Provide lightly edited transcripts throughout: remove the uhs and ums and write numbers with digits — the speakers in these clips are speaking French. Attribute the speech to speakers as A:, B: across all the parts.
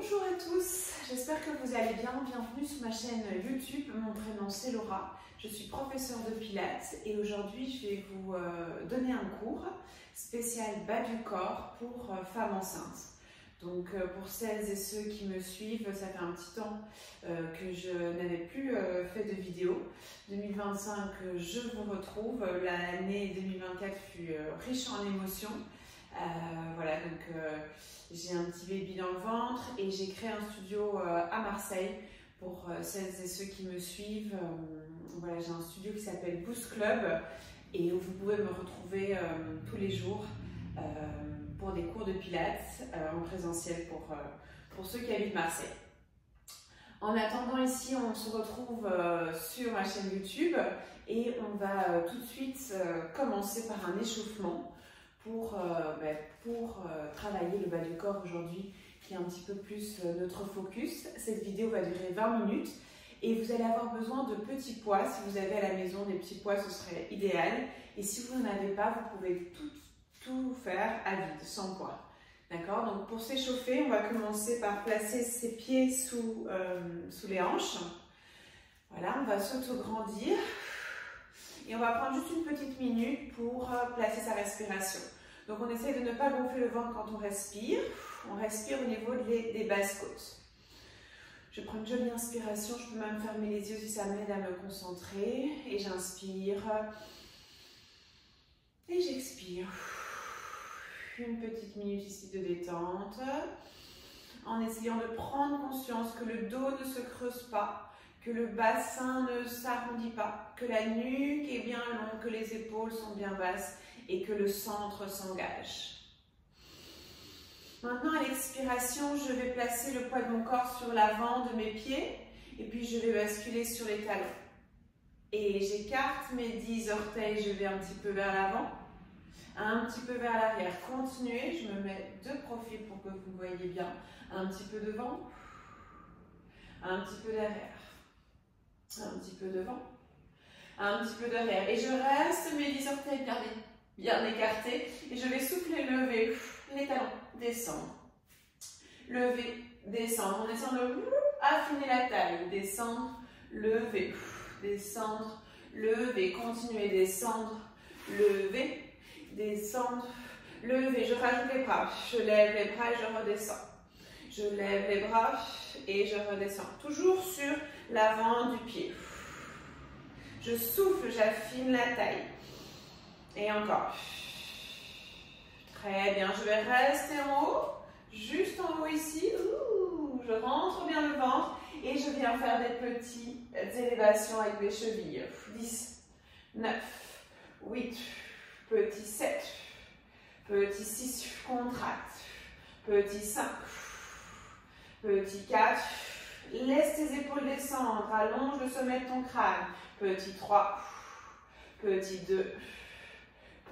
A: Bonjour à tous, j'espère que vous allez bien. Bienvenue sur ma chaîne YouTube. Mon prénom c'est Laura, je suis professeure de pilates et aujourd'hui je vais vous donner un cours spécial bas du corps pour femmes enceintes. Donc pour celles et ceux qui me suivent, ça fait un petit temps que je n'avais plus fait de vidéo. 2025, je vous retrouve. L'année 2024 fut riche en émotions. Voilà, donc j'ai un petit baby dans le ventre et j'ai créé un studio à Marseille pour celles et ceux qui me suivent. Voilà, j'ai un studio qui s'appelle Boost Club et où vous pouvez me retrouver tous les jours pour des cours de pilates en présentiel pour ceux qui habitent Marseille. En attendant, ici on se retrouve sur ma chaîne YouTube et on va tout de suite commencer par un échauffement pour travailler le bas du corps aujourd'hui, qui est un petit peu plus notre focus. Cette vidéo va durer 20 minutes et vous allez avoir besoin de petits poids. Si vous avez à la maison des petits poids, ce serait idéal. Et si vous n'en avez pas, vous pouvez tout faire à vide, sans poids. D'accord? Donc pour s'échauffer, on va commencer par placer ses pieds sous les hanches. Voilà, on va s'auto-grandir. Et on va prendre juste une petite minute pour placer sa respiration. Donc on essaie de ne pas gonfler le ventre quand on respire. On respire au niveau des basses côtes. Je prends une jolie inspiration, je peux même fermer les yeux si ça m'aide à me concentrer. Et j'inspire. Et j'expire. Une petite minute ici de détente. En essayant de prendre conscience que le dos ne se creuse pas, que le bassin ne s'arrondit pas, que la nuque est bien longue, que les épaules sont bien basses et que le centre s'engage. Maintenant, à l'expiration, je vais placer le poids de mon corps sur l'avant de mes pieds et puis je vais basculer sur les talons. Et j'écarte mes 10 orteils, je vais un petit peu vers l'avant, un petit peu vers l'arrière. Continuez, je me mets de profil pour que vous voyez bien. Un petit peu devant, un petit peu derrière. Un petit peu devant, un petit peu derrière. Et je reste mes 10 orteils bien écartés. Et je vais souffler, lever les talons, descendre. Lever, descendre. On essaie de affiner la taille. Descendre, lever, descendre, lever. Continuer, descendre, lever, descendre, lever. Je rajoute les bras. Je lève les bras et je redescends. Je lève les bras et je redescends. Toujours sur l'avant du pied. Je souffle, j'affine la taille. Et encore. Très bien, je vais rester en haut. Juste en haut ici. Ouh, je rentre bien le ventre et je viens faire des petites élévations avec les chevilles. 10, 9, 8, petit 7, petit 6, contracte, petit 5, petit 4, laisse tes épaules descendre, allonge le sommet de ton crâne, petit 3, petit 2,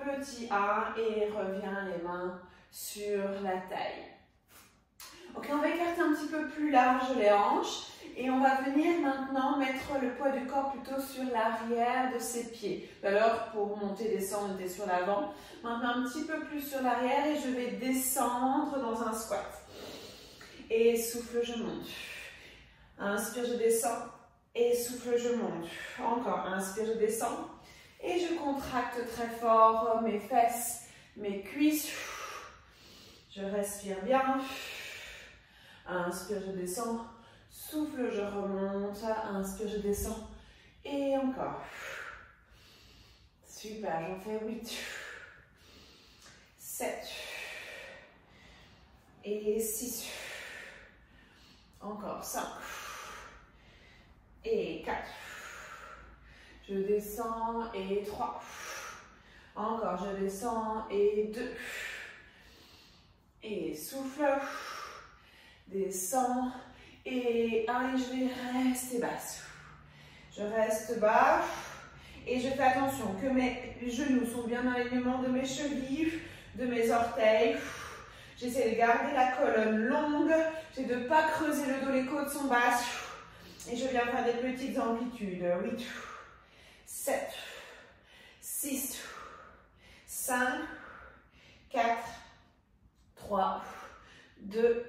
A: petit 1 et reviens les mains sur la taille. Ok, on va écarter un petit peu plus large les hanches et on va venir maintenant mettre le poids du corps plutôt sur l'arrière de ses pieds. Alors pour monter, descendre, on était sur l'avant. Maintenant un petit peu plus sur l'arrière et je vais descendre dans un squat. Et souffle, je monte. Inspire, je descends. Et souffle, je monte. Encore, inspire, je descends. Et je contracte très fort mes fesses, mes cuisses. Je respire bien. Inspire, je descends. Souffle, je remonte. Inspire, je descends. Et encore. Super, j'en fais 8. 7. Et 6. Encore 5 et 4. Je descends et 3. Encore, je descends et 2. Et souffle. Descends et 1 et je vais rester basse. Je reste bas et je fais attention que mes genoux sont bien en alignement de mes chevilles, de mes orteils. J'essaie de garder la colonne longue, j'essaie de ne pas creuser le dos, les côtes sont basses. Et je viens faire des petites amplitudes. 8, 7, 6, 5, 4, 3, 2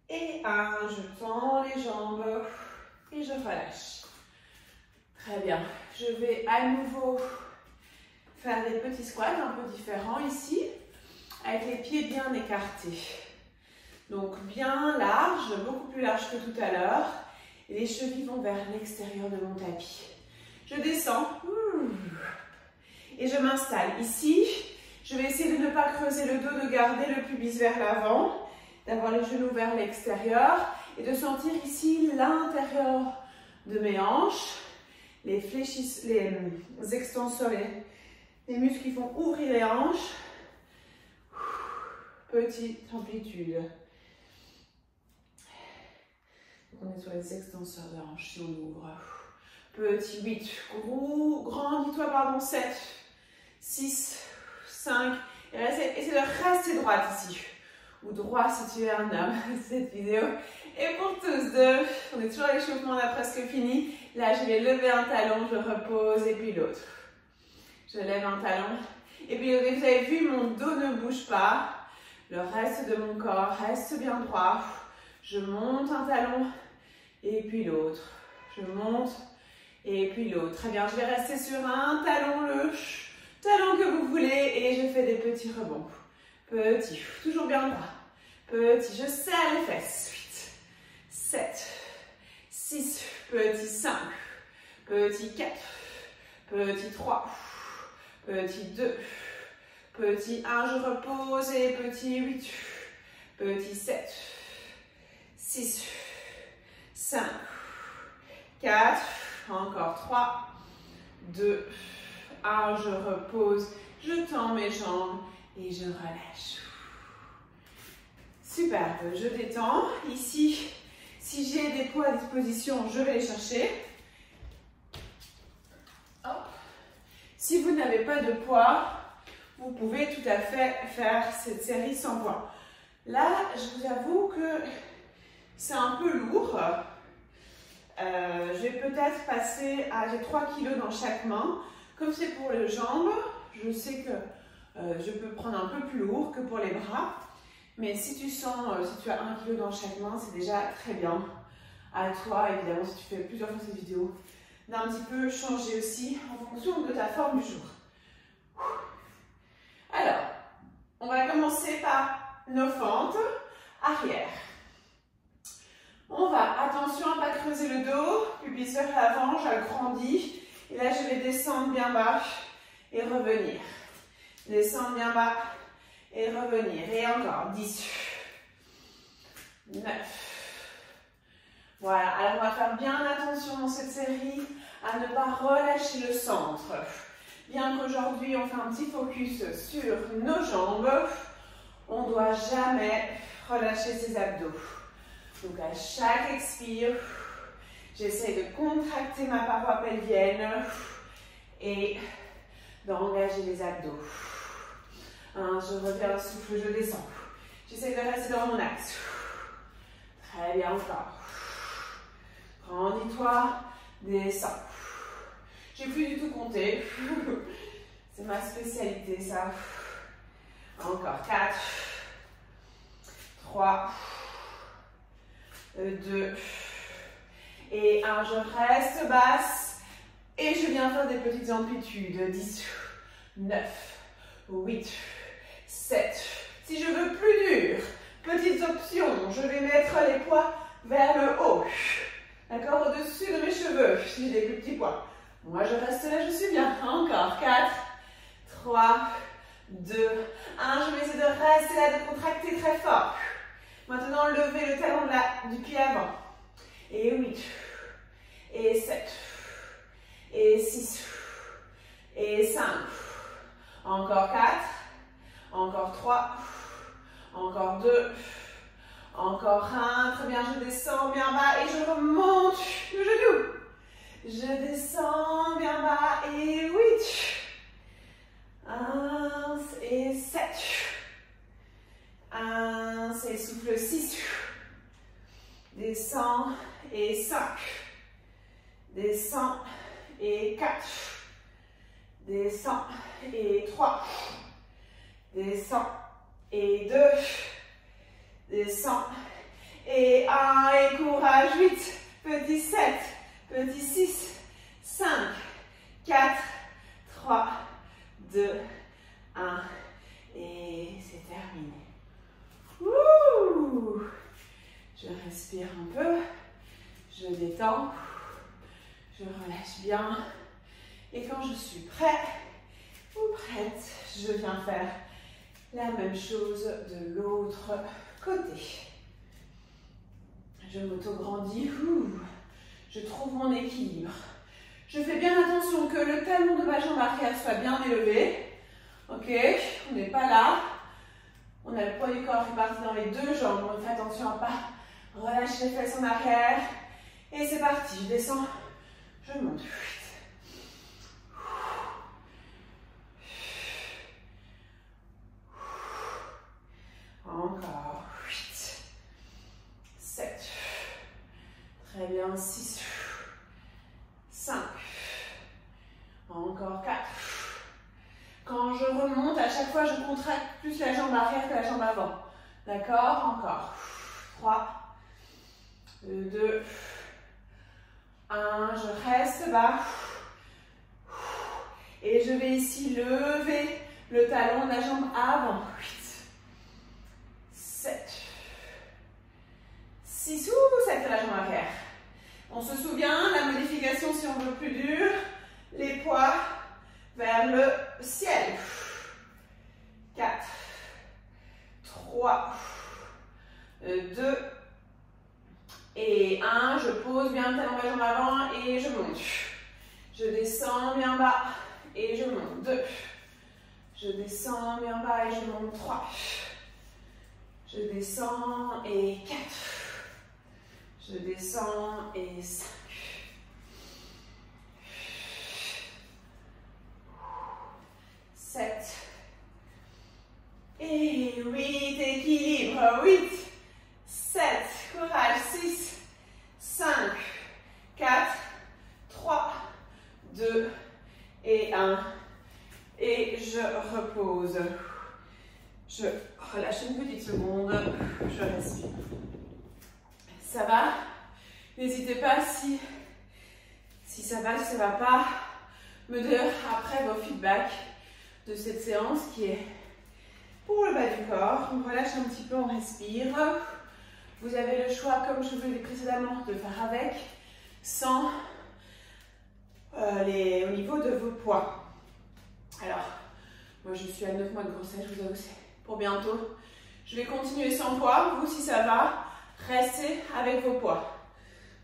A: Et 1, je tends les jambes et je relâche. Très bien. Je vais à nouveau faire des petits squats un peu différents ici, avec les pieds bien écartés. Donc bien large, beaucoup plus large que tout à l'heure. Et les chevilles vont vers l'extérieur de mon tapis. Je descends. Et je m'installe. Ici, je vais essayer de ne pas creuser le dos, de garder le pubis vers l'avant, d'avoir les genoux vers l'extérieur et de sentir ici l'intérieur de mes hanches, les extenseurs, les muscles qui font ouvrir les hanches. Petite amplitude. Donc on est sur les extenseurs de hanches si on ouvre. Petit 8. Grandis-toi, pardon. 7, 6, 5. Et essayez de rester droite ici. Ou droit si tu es un homme. Cette vidéo est pour tous. 2. On est toujours à l'échauffement, on a presque fini. Là, je vais lever un talon, je repose et puis l'autre. Je lève un talon. Et puis, vous avez vu, mon dos ne bouge pas. Le reste de mon corps reste bien droit. Je monte un talon et puis l'autre. Je monte et puis l'autre. Très bien, je vais rester sur un talon, le talon que vous voulez et je fais des petits rebonds. Petit, toujours bien droit. Petit, je serre les fesses. 8, 7, 6, petit 5, petit 4, petit 3, petit 2, petit 1, je repose et petit 8, petit 7, 6, 5, 4, encore 3, 2, 1, je repose, je tends mes jambes et je relâche. Superbe, je détends. Ici, si j'ai des poids à disposition, je vais les chercher. Hop. Si vous n'avez pas de poids, vous pouvez tout à fait faire cette série sans poids. Là, je vous avoue que c'est un peu lourd. Je vais peut-être passer à... J'ai 3 kg dans chaque main. Comme c'est pour les jambes, je sais que je peux prendre un peu plus lourd que pour les bras. Mais si tu sens, si tu as 1 kg dans chaque main, c'est déjà très bien. À toi, évidemment, si tu fais plusieurs fois cette vidéo, d'un petit peu changer aussi en fonction de ta forme du jour. Alors, on va commencer par nos fentes arrière. On va, attention à ne pas creuser le dos, pubis vers l'avant, j'agrandis. Et là, je vais descendre bien bas et revenir. Descendre bien bas et revenir. Et encore, 10, 9. Voilà, alors on va faire bien attention dans cette série à ne pas relâcher le centre. Bien qu'aujourd'hui on fait un petit focus sur nos jambes, on ne doit jamais relâcher ses abdos. Donc à chaque expire, j'essaie de contracter ma paroi pelvienne et d'engager les abdos. Je reviens le souffle, je descends. J'essaie de rester dans mon axe. Très bien encore. Grandis-toi, descends. J'ai plus du tout compté. C'est ma spécialité, ça. Encore 4, 3, 2 et 1. Je reste basse et je viens faire des petites amplitudes. 10, 9, 8, 7. Si je veux plus dur, petites options, je vais mettre les poids vers le haut. D'accord, au-dessus de mes cheveux, si j'ai des plus petits poids. Moi, je reste là, je suis bien. Encore 4, 3, 2, 1. Je vais essayer de rester là, de contracter très fort. Maintenant, levez le talon du pied avant. Et 8, et 7, et 6, et 5. Encore 4, encore 3, encore 2, encore 1. Très bien, je descends bien bas et je remonte le genou. Je descends bien bas et 8. 1 et 7. 1 et souffle 6. Descends et 5. Descends et 4. Descends et 3. Descends et 2. Descends Et 1, et courage, 8, petit 7, petit 6, 5, 4, 3, 2, 1, et c'est terminé. Ouh. Je respire un peu, je détends, je relâche bien, et quand je suis prêt ou prête, je viens faire la même chose de l'autre côté. Je m'auto-grandis, je trouve mon équilibre. Je fais bien attention que le talon de ma jambe arrière soit bien élevé. Ok, on n'est pas là. On a le poids du corps réparti dans les deux jambes. On fait attention à ne pas relâcher les fesses en arrière. Et c'est parti, je descends, je monte. Encore 8, 7, très bien, 6, 5, encore 4. Quand je remonte, à chaque fois je contracte plus la jambe arrière que la jambe avant. D'accord? Encore 3, 2, 1, je reste bas. Et je vais ici lever le talon de la jambe avant. 8, 7, 6, c'est la jambe arrière. On se souvient, la modification si on veut plus dur, les poids vers le ciel. 4, 3, 2 et 1. Je pose bien le talon de la jambe avant et je monte. Je descends bien bas et je monte. 2. Je descends bien bas et je monte. 3. Je descends et 4. Je descends et 5. 7. Et 8. Équilibre. 8. 7. Courage. 6. 5. 4. 3. 2. Et 1. Et je repose. Je relâche une petite seconde, je respire. Ça va? N'hésitez pas si ça va, si ça ne va pas, me dire après vos feedbacks de cette séance qui est pour le bas du corps. On relâche un petit peu, on respire. Vous avez le choix, comme je vous l'ai dit précédemment, de faire avec, sans au niveau de vos poids. Alors, moi je suis à 9 mois de grossesse, je vous avoue, c'est pour bientôt. Je vais continuer sans poids. Vous, si ça va, restez avec vos poids.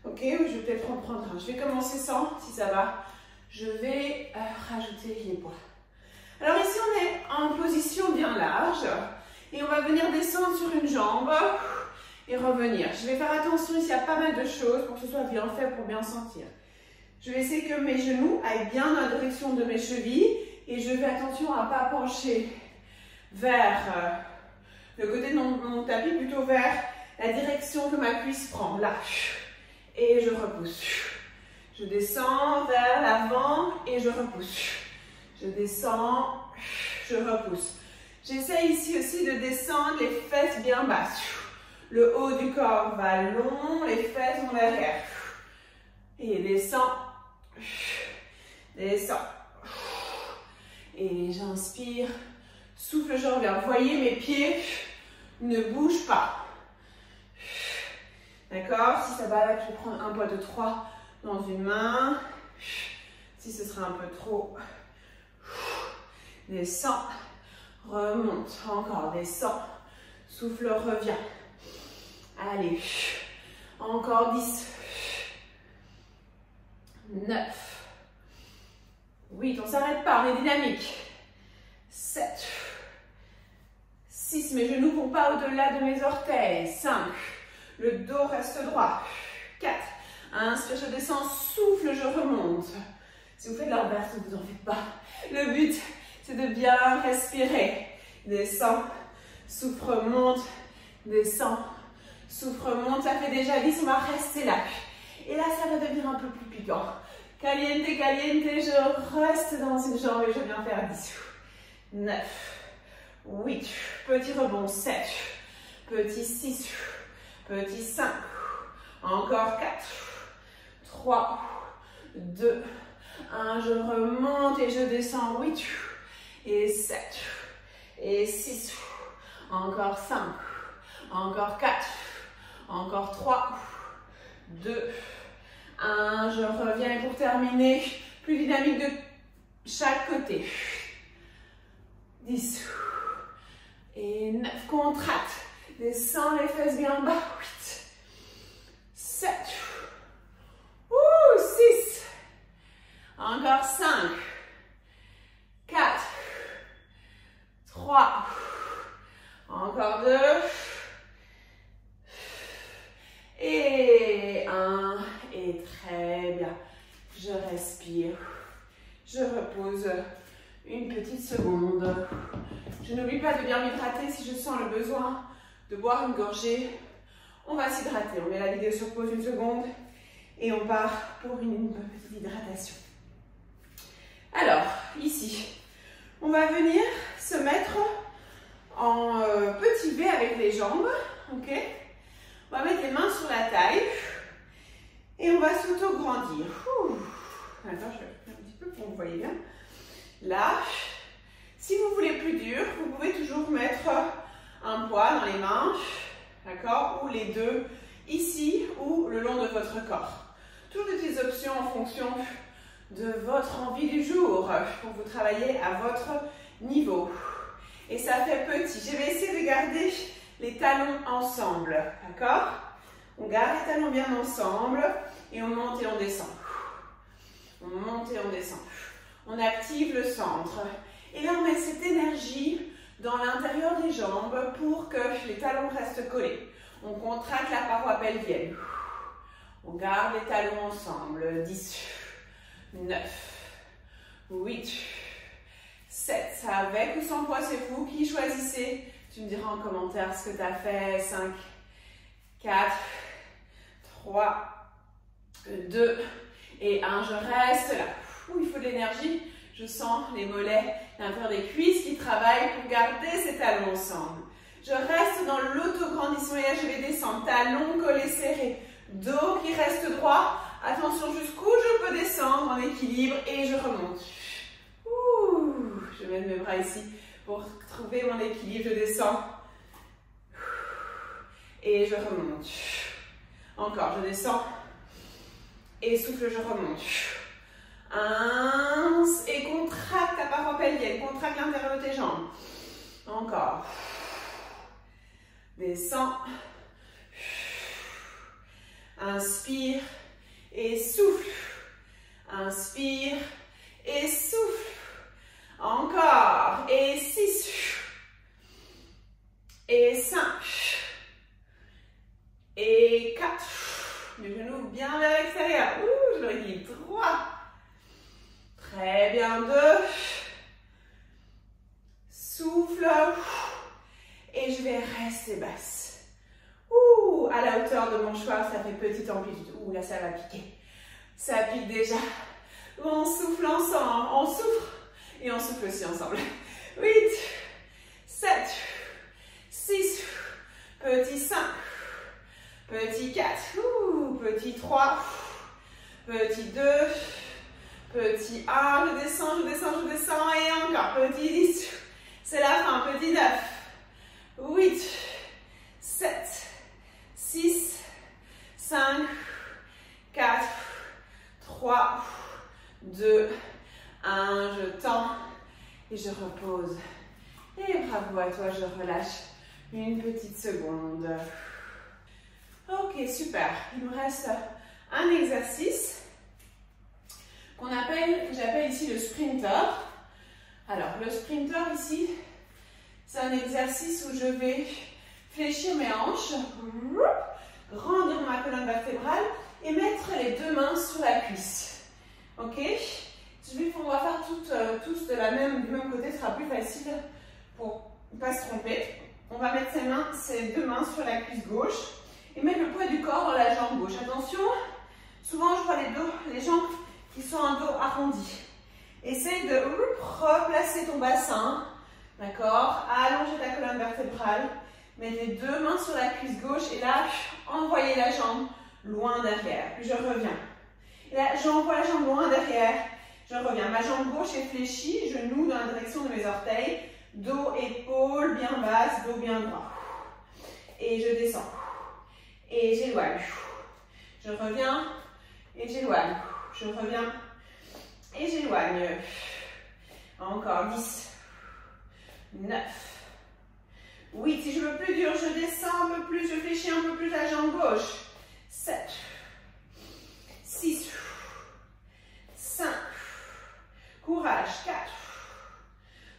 A: Ok, ou je vais peut-être en prendre un. Je vais commencer sans, si ça va. Je vais rajouter les poids. Alors ici, on est en position bien large. Et on va venir descendre sur une jambe et revenir. Je vais faire attention ici à pas mal de choses pour que ce soit bien fait, pour bien sentir. Je vais essayer que mes genoux aillent bien dans la direction de mes chevilles. Et je fais attention à ne pas pencher vers le côté de mon tapis, plutôt vers la direction que ma cuisse prend, là. Et je repousse. Je descends vers l'avant et je repousse. Je descends, je repousse. J'essaie ici aussi de descendre les fesses bien basses. Le haut du corps va long, les fesses vont derrière. Et descends, descends. Et j'inspire, souffle, je reviens. Vous voyez, mes pieds ne bougent pas. D'accord? Si ça va, là, je vais prendre un poids de 3 dans une main. Si ce sera un peu trop, descends, remonte. Encore, descends, souffle, reviens. Allez, encore 10, 9, 8, on ne s'arrête pas, on est dynamique. 7, 6, mes genoux ne vont pas au-delà de mes orteils. 5, le dos reste droit. 4, inspire, je descends, souffle, je remonte. Si vous faites l'inverse, ne vous en faites pas. Le but, c'est de bien respirer. Descends, souffle, remonte, descends, souffle, remonte. Ça fait déjà 10, on va rester là. Et là, ça va devenir un peu plus piquant. Caliente, caliente, je reste dans une jambe et je viens faire 10. 9, 8, petit rebond, 7, petit 6, Petit 5. Encore 4. 3, 2, 1. Je remonte et je descends. 8 et 7 et 6. Encore 5. Encore 4. Encore 3, 2, 1. Je reviens pour terminer. Plus dynamique de chaque côté. 10 et 9. Contracte. Descends les fesses bien bas. 8, 7, 6. Encore 5, 4, 3. Encore 2. Et 1. Et très bien. Je respire. Je repose une petite seconde. Je n'oublie pas de bien m'hydrater si je sens le besoin de boire une gorgée. On va s'hydrater. On met la vidéo sur pause une seconde et on part pour une petite hydratation. Alors, ici, on va venir se mettre en petit V avec les jambes. Ok? On va mettre les mains sur la taille et on va s'auto-grandir. Attends, je vais faire un petit peu pour que vous voyez bien. Là, si vous voulez plus dur, vous pouvez toujours mettre un poids dans les mains, d'accord, ou les deux ici ou le long de votre corps. Toutes les options en fonction de votre envie du jour pour vous travailler à votre niveau. Et ça fait petit. Je vais essayer de garder les talons ensemble, d'accord? On garde les talons bien ensemble et on monte et on descend. On monte et on descend. On active le centre. Et là, on met cette énergie dans l'intérieur des jambes pour que les talons restent collés. On contracte la paroi pelvienne. On garde les talons ensemble. 10, 9, 8, 7. Avec ou sans poids, c'est vous qui choisissez. Tu me diras en commentaire ce que tu as fait. 5, 4, 3, 2 et 1. Je reste là. Il faut de l'énergie. Je sens les mollets, l'intérieur des cuisses qui travaillent pour garder ces talons ensemble. Je reste dans l'autograndissement et là je vais descendre. Talons collés serrés. Dos qui reste droit. Attention jusqu'où je peux descendre en équilibre et je remonte. Je mets mes bras ici pour trouver mon équilibre. Je descends. Et je remonte. Encore, je descends. Et souffle, je remonte. 1. Et contracte ta paroi pelvienne. Contracte l'intérieur de tes jambes. Encore. Descends. Inspire et souffle. Inspire et souffle. Encore. Et 6. Et 5. Et 4. Les genoux bien vers l'extérieur. Je le rééquilibre. 3. Très bien. 2. Souffle. Et je vais rester basse. À la hauteur de mon choix, ça fait petite amplitude. Là, ça va piquer. Ça pique déjà. On souffle ensemble. On souffle. Et on souffle aussi ensemble. 8, 7, 6, petit 5, petit 4, petit 3, petit 2, petit 1, je descends, je descends, je descends, et encore, petit 10, c'est la fin, petit 9, 8, 7, 6, 5, 4, 3, 2, 1, je tends et je repose. Et bravo à toi, je relâche une petite seconde. Ok, super. Il me reste un exercice que j'appelle ici le sprinter. Alors, le sprinter ici, c'est un exercice où je vais fléchir mes hanches, grandir ma colonne vertébrale et mettre les deux mains sur la cuisse. Ok? On va faire tous du même côté, ce sera plus facile pour ne pas se tromper. On va mettre ces deux mains sur la cuisse gauche et mettre le poids du corps dans la jambe gauche. Attention, souvent je vois les jambes qui sont un dos arrondi. Essaye de replacer ton bassin, d'accord? Allonger ta colonne vertébrale. Mettez 2 mains sur la cuisse gauche et là, envoyez la jambe loin derrière. Puis je reviens. Et là, j'envoie la jambe loin derrière. Je reviens. Ma jambe gauche est fléchie, genou dans la direction de mes orteils. Dos, épaules bien basses, dos bien droit. Et je descends. Et j'éloigne. Je reviens et j'éloigne. Je reviens et j'éloigne. Encore 10, 9, 8. Si je veux plus dur, je descends un peu plus, je fléchis un peu plus la jambe gauche. 7, 6, 5, courage, 4,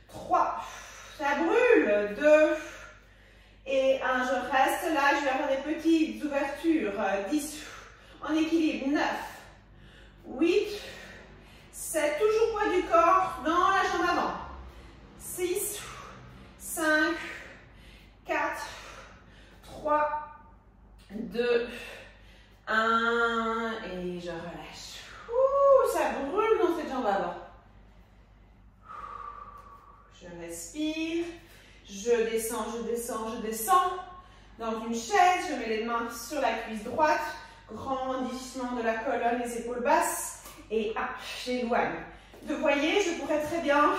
A: 3, ça brûle, 2 et 1. Je reste là, je vais avoir des petites ouvertures. 10, en équilibre, 9, 8, 7, toujours poids du corps dans la jambe avant. 6, 5, 4, 3, 2, 1 et je relâche. Ouh, ça brûle dans cette jambe avant. Je respire, je descends, je descends, je descends. Dans une chaise, je mets les mains sur la cuisse droite, grandissement de la colonne, les épaules basses et hop, j'éloigne. Vous voyez, je pourrais très bien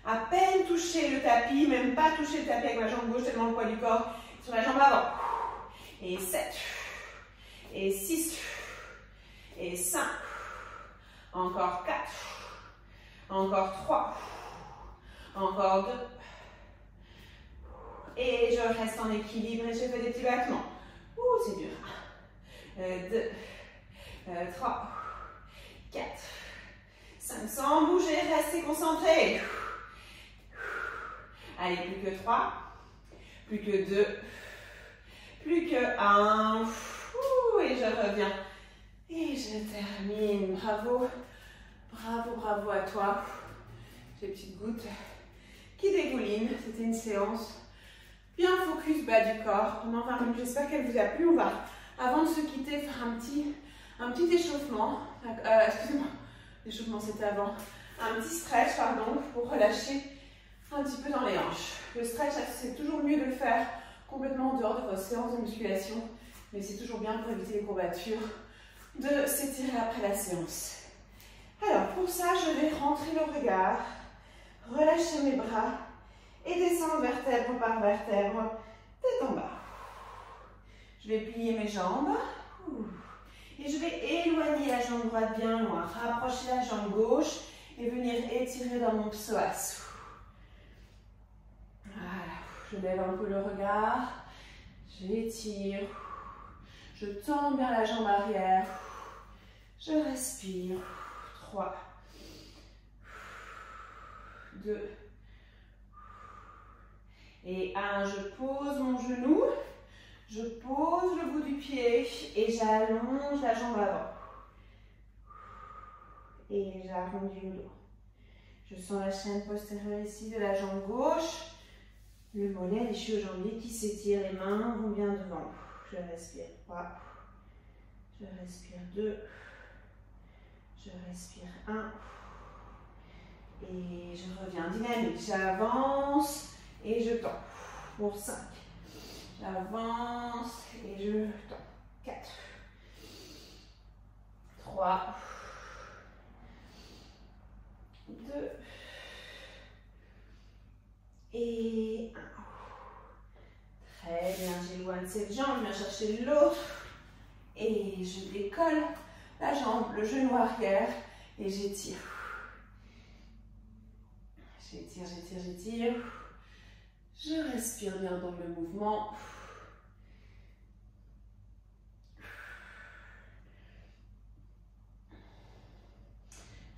A: à peine toucher le tapis, même pas toucher le tapis avec ma jambe gauche tellement le poids du corps sur la jambe avant. Et 7, et 6, et 5, encore 4, encore 3, encore 2. Et je reste en équilibre et je fais des petits battements. Ouh, c'est dur. 2, 3, 4, 5, sans bouger, restez concentrés. Allez, plus que 3, plus que 2, plus que 1. Et je reviens. Et je termine. Bravo, bravo, bravo à toi. J'ai des petites gouttes qui dégoulinent. C'était une séance bien focus bas du corps pendant 20 minutes. J'espère qu'elle vous a plu. On va, avant de se quitter, faire un petit échauffement. Excusez-moi, l'échauffement c'était avant. Un petit stretch, pardon, pour relâcher un petit peu dans les hanches. Le stretch, c'est toujours mieux de le faire complètement en dehors de votre séance de musculation, mais c'est toujours bien pour éviter les courbatures de s'étirer après la séance. Alors pour ça, je vais rentrer le regard, relâcher mes bras et descendre vertèbre par vertèbre, tête en bas. Je vais plier mes jambes et je vais éloigner la jambe droite bien loin, rapprocher la jambe gauche et venir étirer dans mon psoas. Voilà, je lève un peu le regard, j'étire, je tends bien la jambe arrière, je respire. 3, 2 et 1. Je pose mon genou, je pose le bout du pied et j'allonge la jambe avant. Et j'arrondis le dos. Je sens la chaîne postérieure ici de la jambe gauche. Le mollet, les ischio-jambiers qui s'étirent, les mains vont bien devant. Je respire 3, je respire 2, je respire 1 et je reviens dynamique. J'avance et je tends pour 5. J'avance et je tends. 4, 3, 2 et 1. Très bien, j'éloigne cette jambe, je viens chercher l'autre et je décolle la jambe, le genou arrière et j'étire. J'étire, j'étire, j'étire. Je respire bien dans le mouvement.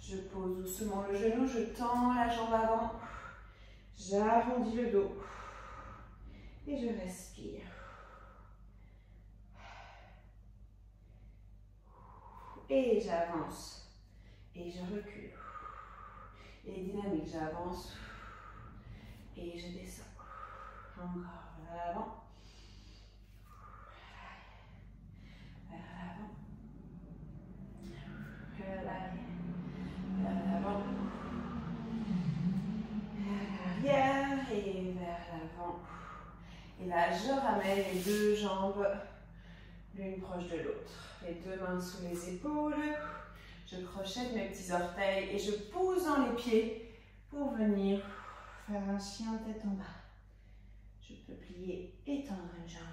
A: Je pose doucement le genou, je tends la jambe avant. J'arrondis le dos. Et je respire. Et j'avance. Et je recule. Et dynamique, j'avance. Et je descends. Encore vers l'avant. Vers l'avant. Vers l'arrière. Vers l'avant. Vers l'arrière et vers l'avant. Et là, je ramène les deux jambes l'une proche de l'autre. Les deux mains sous les épaules. Je crochette mes petits orteils et je pousse dans les pieds pour venir faire un chien tête en bas. Je peux plier, étendre une jambe.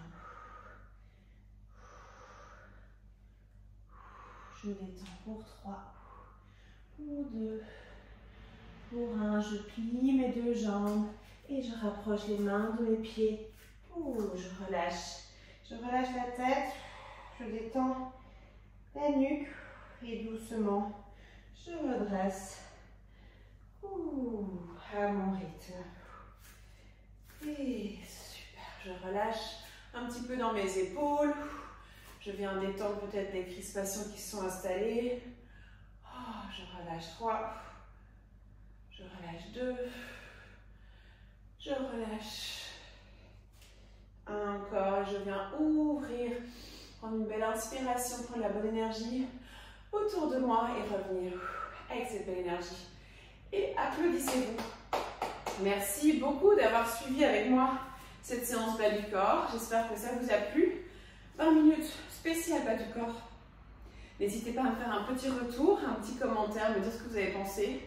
A: Je détends pour 3, pour 2, pour 1. Je plie mes deux jambes et je rapproche les mains de mes pieds. Je relâche. Je relâche la tête. Je détends la nuque et doucement, je redresse à mon rythme. Et super, je relâche un petit peu dans mes épaules. Je viens détendre peut-être les crispations qui se sont installées. Je relâche 3. Je relâche 2. Je relâche 1 encore. Je viens ouvrir, prendre une belle inspiration, prendre la bonne énergie autour de moi et revenir avec cette belle énergie. Et applaudissez-vous. Merci beaucoup d'avoir suivi avec moi cette séance bas du corps. J'espère que ça vous a plu. 20 minutes spéciales bas du corps. N'hésitez pas à me faire un petit retour, un petit commentaire, me dire ce que vous avez pensé.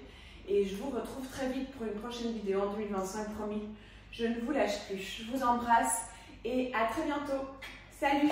A: Et je vous retrouve très vite pour une prochaine vidéo en 2025, promis. Je ne vous lâche plus. Je vous embrasse et à très bientôt. Salut!